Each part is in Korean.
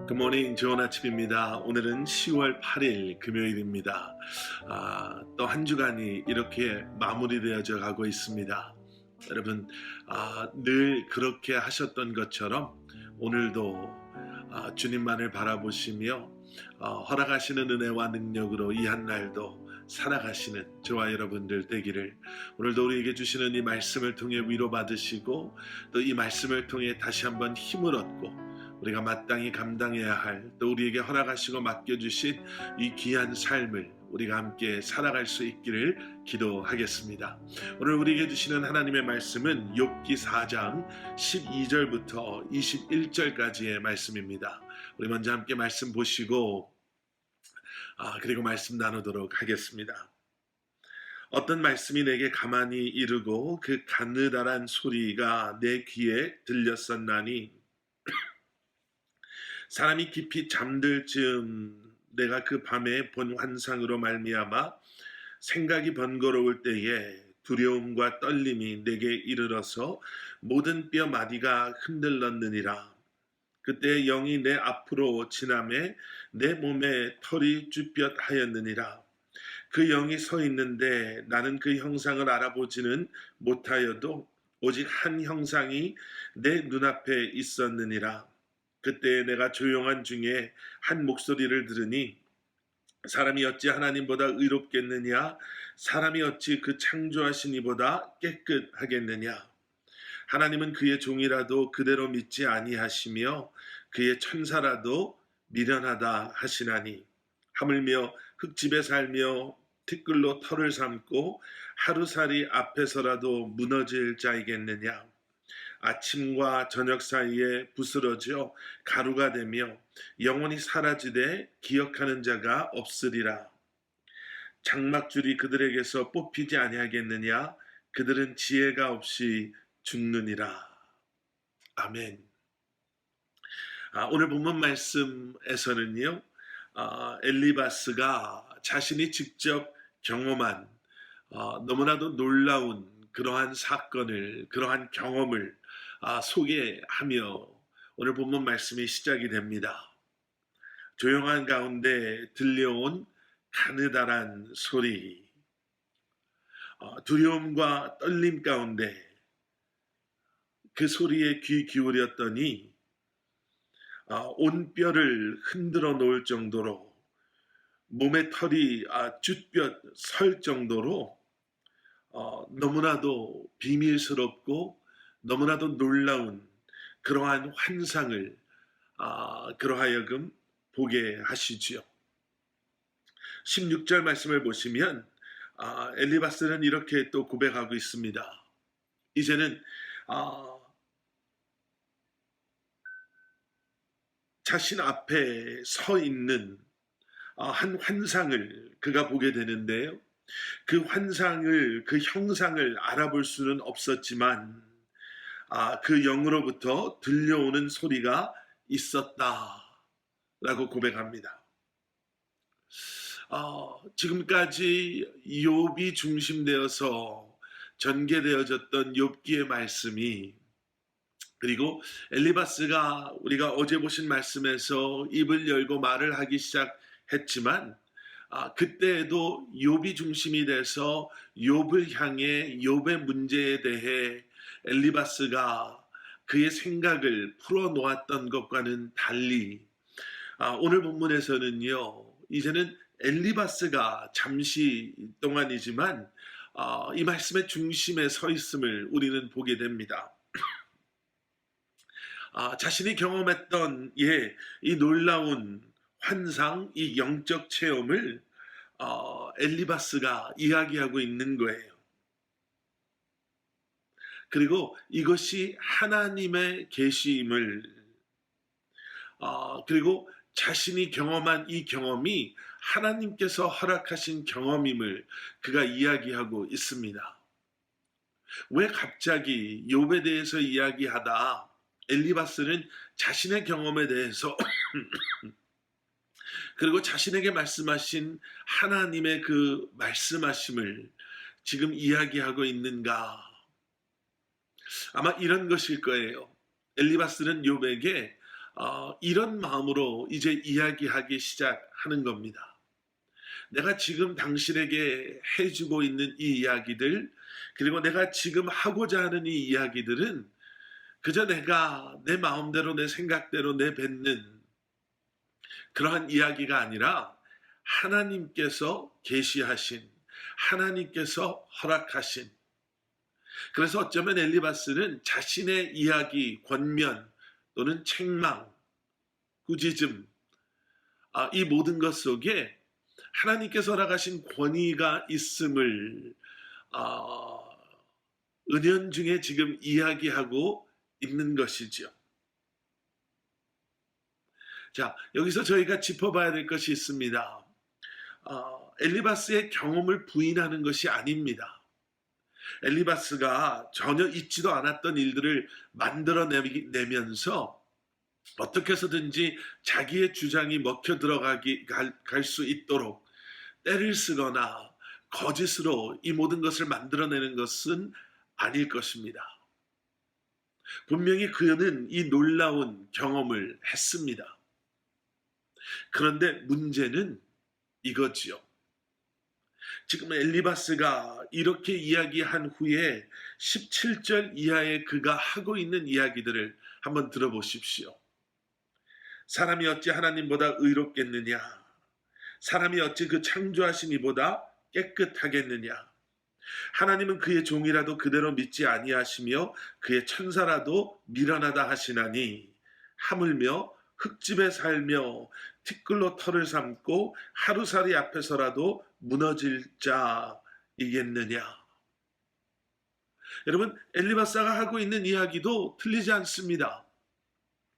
굿모닝 좋은 아침입니다. 오늘은 10월 8일 금요일입니다. 또 한 주간이 이렇게 마무리되어져 가고 있습니다. 여러분, 늘 그렇게 하셨던 것처럼 오늘도 주님만을 바라보시며 허락하시는 은혜와 능력으로 이 한 날도 살아가시는 저와 여러분들 되기를, 오늘도 우리에게 주시는 이 말씀을 통해 위로받으시고 또 이 말씀을 통해 다시 한번 힘을 얻고 우리가 마땅히 감당해야 할, 또 우리에게 허락하시고 맡겨주신 이 귀한 삶을 우리가 함께 살아갈 수 있기를 기도하겠습니다. 오늘 우리에게 주시는 하나님의 말씀은 욥기 4장 12절부터 21절까지의 말씀입니다. 우리 먼저 함께 말씀 보시고 그리고 말씀 나누도록 하겠습니다. 어떤 말씀이 내게 가만히 이르고 그 가느다란 소리가 내 귀에 들렸었나니, 사람이 깊이 잠들 즈음 내가 그 밤에 본 환상으로 말미암아 생각이 번거로울 때에 두려움과 떨림이 내게 이르러서 모든 뼈 마디가 흔들렸느니라. 그때 영이 내 앞으로 지나매 내 몸에 털이 쭈뼛하였느니라. 그 영이 서 있는데 나는 그 형상을 알아보지는 못하여도 오직 한 형상이 내 눈앞에 있었느니라. 그때 내가 조용한 중에 한 목소리를 들으니, 사람이 어찌 하나님보다 의롭겠느냐? 사람이 어찌 그 창조하신 이보다 깨끗하겠느냐? 하나님은 그의 종이라도 그대로 믿지 아니하시며 그의 천사라도 미련하다 하시나니, 하물며 흙집에 살며 티끌로 털을 삼고 하루살이 앞에서라도 무너질 자이겠느냐? 아침과 저녁 사이에 부스러져 가루가 되며 영원히 사라지되 기억하는 자가 없으리라. 장막줄이 그들에게서 뽑히지 아니하겠느냐? 그들은 지혜가 없이 죽느니라. 아멘. 오늘 본문 말씀에서는요, 엘리바스가 자신이 직접 경험한 너무나도 놀라운 그러한 사건을, 그러한 경험을 소개하며 오늘 본문 말씀이 시작이 됩니다. 조용한 가운데 들려온 가느다란 소리, 두려움과 떨림 가운데 그 소리에 귀 기울였더니 온 뼈를 흔들어 놓을 정도로, 몸의 털이 쭈뼛 설 정도로 너무나도 비밀스럽고 너무나도 놀라운 그러한 환상을 그러하여금 보게 하시지요. 16절 말씀을 보시면 엘리바스는 이렇게 또 고백하고 있습니다. 이제는 자신 앞에 서 있는 한 환상을 그가 보게 되는데요. 그 환상을, 그 형상을 알아볼 수는 없었지만 그 영으로부터 들려오는 소리가 있었다라고 고백합니다. 지금까지 욥이 중심되어서 전개되어졌던 욥기의 말씀이, 그리고 엘리바스가 우리가 어제 보신 말씀에서 입을 열고 말을 하기 시작했지만 그때에도 욥이 중심이 돼서 욥을 향해 욥의 문제에 대해 엘리바스가 그의 생각을 풀어놓았던 것과는 달리 오늘 본문에서는요, 이제는 엘리바스가 잠시 동안이지만 이 말씀의 중심에 서 있음을 우리는 보게 됩니다. 자신이 경험했던 이 놀라운 환상, 이 영적 체험을 엘리바스가 이야기하고 있는 거예요. 그리고 이것이 하나님의 계시임을, 그리고 자신이 경험한 이 경험이 하나님께서 허락하신 경험임을 그가 이야기하고 있습니다. 왜 갑자기 욥에 대해서 이야기하다 엘리바스는 자신의 경험에 대해서 그리고 자신에게 말씀하신 하나님의 그 말씀하심을 지금 이야기하고 있는가? 아마 이런 것일 거예요. 엘리바스는 욥에게 이런 마음으로 이제 이야기하기 시작하는 겁니다. 내가 지금 당신에게 해주고 있는 이 이야기들, 그리고 내가 지금 하고자 하는 이 이야기들은 그저 내가 내 마음대로 내 생각대로 내뱉는 그러한 이야기가 아니라 하나님께서 계시하신, 하나님께서 허락하신, 그래서 어쩌면 엘리바스는 자신의 이야기, 권면 또는 책망, 꾸짖음, 이 모든 것 속에 하나님께서 허락하신 권위가 있음을 은연중에 지금 이야기하고 있는 것이지요. 자, 여기서 저희가 짚어봐야 될 것이 있습니다. 엘리바스의 경험을 부인하는 것이 아닙니다. 엘리바스가 전혀 있지도 않았던 일들을 만들어내면서 어떻게 해서든지 자기의 주장이 먹혀 들어가기 갈 수 있도록 때를 쓰거나 거짓으로 이 모든 것을 만들어내는 것은 아닐 것입니다. 분명히 그는 이 놀라운 경험을 했습니다. 그런데 문제는 이거지요. 지금 엘리바스가 이렇게 이야기한 후에 17절 이하의 그가 하고 있는 이야기들을 한번 들어보십시오. 사람이 어찌 하나님보다 의롭겠느냐? 사람이 어찌 그 창조하신 이보다 깨끗하겠느냐? 하나님은 그의 종이라도 그대로 믿지 아니하시며 그의 천사라도 미련하다 하시나니 하물며 흙집에 살며 티끌로 털을 삼고 하루살이 앞에서라도 무너질 자이겠느냐? 여러분, 엘리바스가 하고 있는 이야기도 틀리지 않습니다.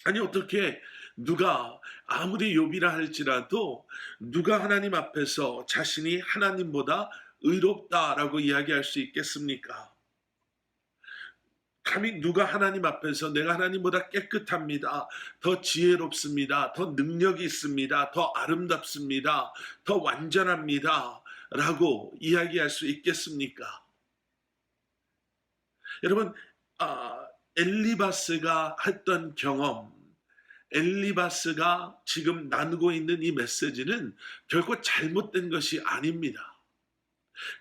아니, 어떻게 누가 아무리 욥이라 할지라도 누가 하나님 앞에서 자신이 하나님보다 의롭다라고 이야기할 수 있겠습니까? 감히 누가 하나님 앞에서 내가 하나님보다 깨끗합니다, 더 지혜롭습니다, 더 능력이 있습니다, 더 아름답습니다, 더 완전합니다 라고 이야기할 수 있겠습니까? 여러분, 엘리바스가 했던 경험, 엘리바스가 지금 나누고 있는 이 메시지는 결코 잘못된 것이 아닙니다.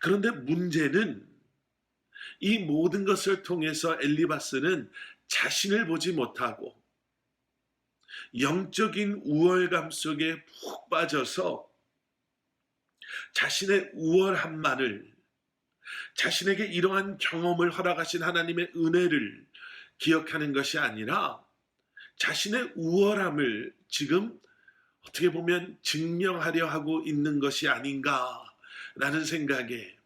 그런데 문제는 이 모든 것을 통해서 엘리바스는 자신을 보지 못하고 영적인 우월감 속에 푹 빠져서 자신의 우월함만을, 자신에게 이러한 경험을 허락하신 하나님의 은혜를 기억하는 것이 아니라 자신의 우월함을 지금 어떻게 보면 증명하려 하고 있는 것이 아닌가라는 생각에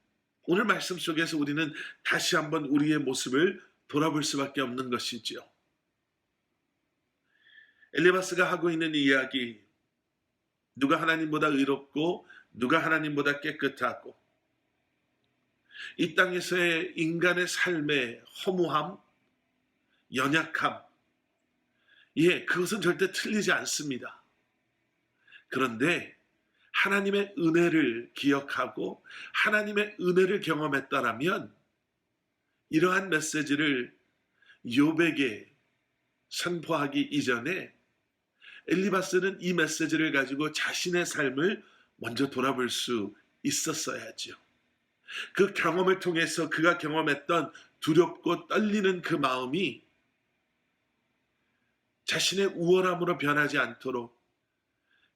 오늘 말씀 속에서 우리는 다시 한번 우리의 모습을 돌아볼 수밖에 없는 것이지요. 엘리바스가 하고 있는 이야기, 누가 하나님보다 의롭고 누가 하나님보다 깨끗하고 이 땅에서의 인간의 삶의 허무함, 연약함, 그것은 절대 틀리지 않습니다. 그런데 하나님의 은혜를 기억하고 하나님의 은혜를 경험했다라면 이러한 메시지를 욥에게 선포하기 이전에 엘리바스는 이 메시지를 가지고 자신의 삶을 먼저 돌아볼 수 있었어야죠. 그 경험을 통해서 그가 경험했던 두렵고 떨리는 그 마음이 자신의 우월함으로 변하지 않도록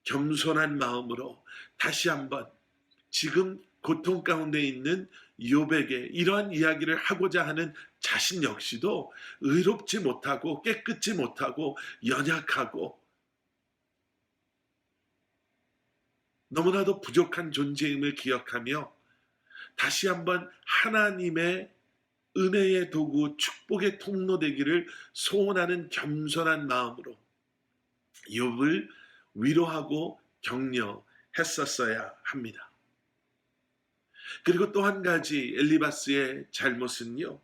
겸손한 마음으로 다시 한번 지금 고통 가운데 있는 욥에게 이러한 이야기를 하고자 하는 자신 역시도 의롭지 못하고 깨끗지 못하고 연약하고 너무나도 부족한 존재임을 기억하며 다시 한번 하나님의 은혜의 도구, 축복의 통로 되기를 소원하는 겸손한 마음으로 욥을 위로하고 격려했었어야 합니다. 그리고 또 한 가지 엘리바스의 잘못은요,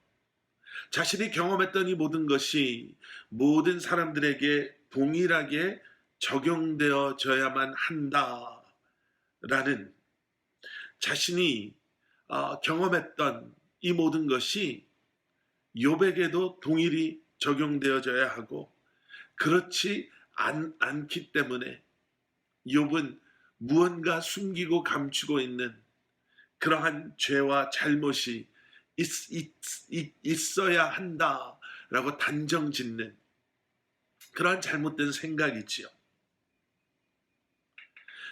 자신이 경험했던 이 모든 것이 모든 사람들에게 동일하게 적용되어져야만 한다라는 자신이 경험했던 이 모든 것이 욥에게도 동일히 적용되어져야 하고 그렇지 않기 때문에 욥은 무언가 숨기고 감추고 있는 그러한 죄와 잘못이 있어야 한다라고 단정 짓는 그러한 잘못된 생각이지요.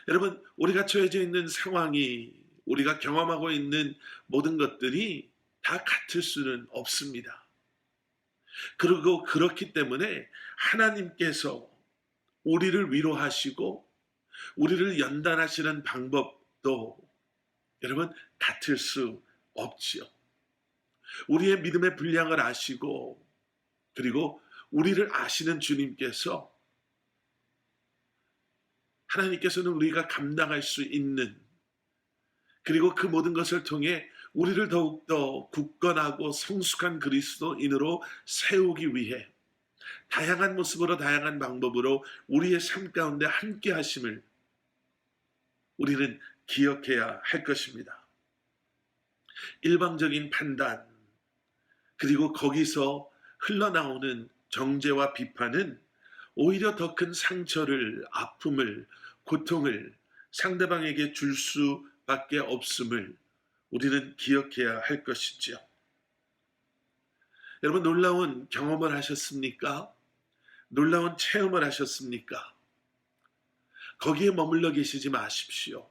여러분, 우리가 처해져 있는 상황이, 우리가 경험하고 있는 모든 것들이 다 같을 수는 없습니다. 그리고 그렇기 때문에 하나님께서 우리를 위로하시고 우리를 연단하시는 방법도 여러분 같을 수 없지요. 우리의 믿음의 분량을 아시고 그리고 우리를 아시는 주님께서, 하나님께서는 우리가 감당할 수 있는, 그리고 그 모든 것을 통해 우리를 더욱더 굳건하고 성숙한 그리스도인으로 세우기 위해 다양한 모습으로 다양한 방법으로 우리의 삶 가운데 함께 하심을 우리는 기억해야 할 것입니다. 일방적인 판단, 그리고 거기서 흘러나오는 정죄와 비판은 오히려 더 큰 상처를, 아픔을, 고통을 상대방에게 줄 수밖에 없음을 우리는 기억해야 할 것이지요. 여러분, 놀라운 경험을 하셨습니까? 놀라운 체험을 하셨습니까? 거기에 머물러 계시지 마십시오.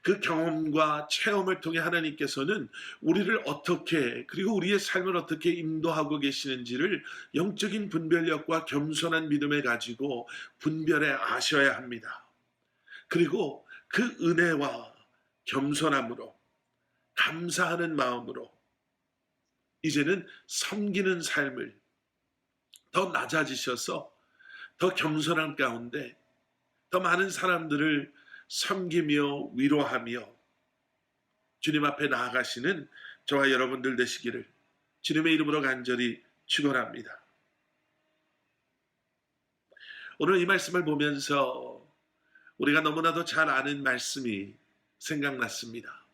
그 경험과 체험을 통해 하나님께서는 우리를 어떻게, 그리고 우리의 삶을 어떻게 인도하고 계시는지를 영적인 분별력과 겸손한 믿음을 가지고 분별해 아셔야 합니다. 그리고 그 은혜와 겸손함으로, 감사하는 마음으로 이제는 섬기는 삶을 더 낮아지셔서 더 겸손한 가운데 더 많은 사람들을 섬기며 위로하며 주님 앞에 나아가시는 저와 여러분들 되시기를 주님의 이름으로 간절히 축원합니다. 오늘 이 말씀을 보면서 우리가 너무나도 잘 아는 말씀이 생각났습니다.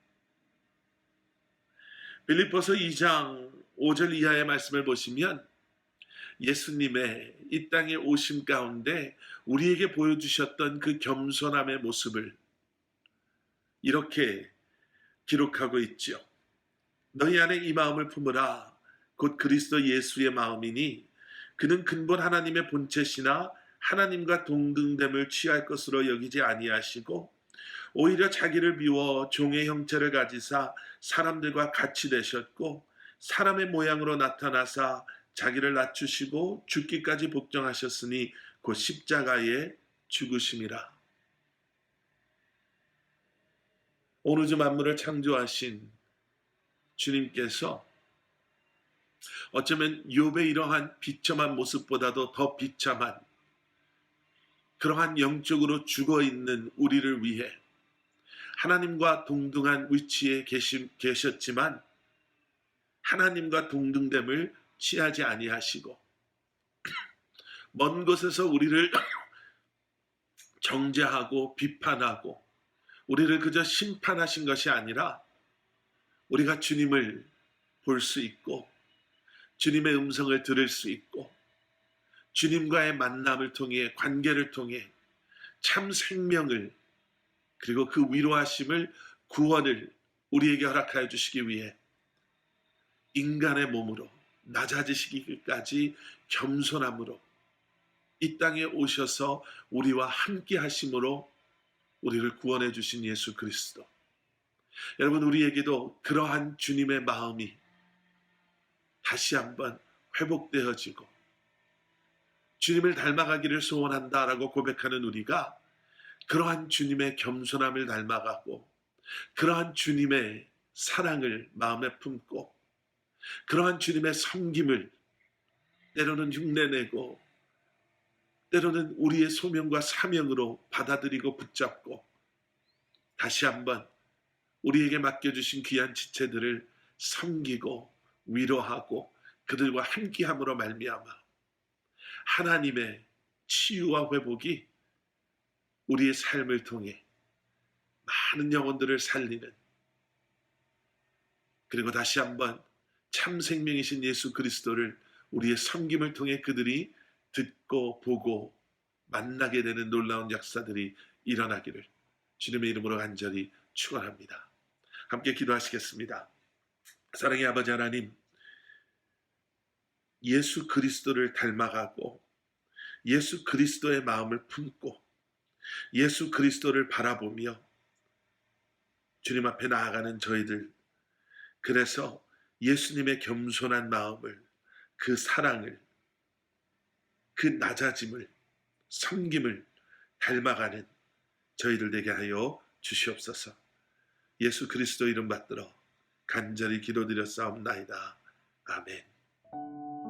빌립보서 2장 5절 이하의 말씀을 보시면 예수님의 이 땅에 오심 가운데 우리에게 보여주셨던 그 겸손함의 모습을 이렇게 기록하고 있죠. 너희 안에 이 마음을 품으라. 곧 그리스도 예수의 마음이니 그는 근본 하나님의 본체시나 하나님과 동등됨을 취할 것으로 여기지 아니하시고 오히려 자기를 비워 종의 형체를 가지사 사람들과 같이 되셨고 사람의 모양으로 나타나사 자기를 낮추시고 죽기까지 복종하셨으니 곧 십자가에 죽으심이라. 온 우주 만물을 창조하신 주님께서 어쩌면 욥의 이러한 비참한 모습보다도 더 비참한 그러한 영적으로 죽어있는 우리를 위해 하나님과 동등한 위치에 계셨지만 하나님과 동등됨을 취하지 아니하시고 먼 곳에서 우리를 정죄하고 비판하고 우리를 그저 심판하신 것이 아니라 우리가 주님을 볼 수 있고 주님의 음성을 들을 수 있고 주님과의 만남을 통해 관계를 통해 참 생명을 그리고 그 위로하심을 구원을 우리에게 허락하여 주시기 위해 인간의 몸으로 낮아지시기까지 겸손함으로 이 땅에 오셔서 우리와 함께 하심으로 우리를 구원해 주신 예수 그리스도. 여러분, 우리에게도 그러한 주님의 마음이 다시 한번 회복되어지고 주님을 닮아가기를 소원한다라고 고백하는 우리가 그러한 주님의 겸손함을 닮아가고 그러한 주님의 사랑을 마음에 품고 그러한 주님의 섬김을 때로는 흉내내고 때로는 우리의 소명과 사명으로 받아들이고 붙잡고 다시 한번 우리에게 맡겨주신 귀한 지체들을 섬기고 위로하고 그들과 함께함으로 말미암아 하나님의 치유와 회복이 우리의 삶을 통해 많은 영혼들을 살리는, 그리고 다시 한번 참 생명이신 예수 그리스도를 우리의 섬김을 통해 그들이 듣고 보고 만나게 되는 놀라운 역사들이 일어나기를 주님의 이름으로 간절히 축원합니다. 함께 기도하시겠습니다. 사랑의 아버지 하나님, 예수 그리스도를 닮아가고 예수 그리스도의 마음을 품고 예수 그리스도를 바라보며 주님 앞에 나아가는 저희들, 그래서 예수님의 겸손한 마음을, 그 사랑을, 그 낮아짐을, 섬김을 닮아가는 저희들 되게 하여 주시옵소서. 예수 그리스도 이름 받들어 간절히 기도드렸사옵나이다. 아멘.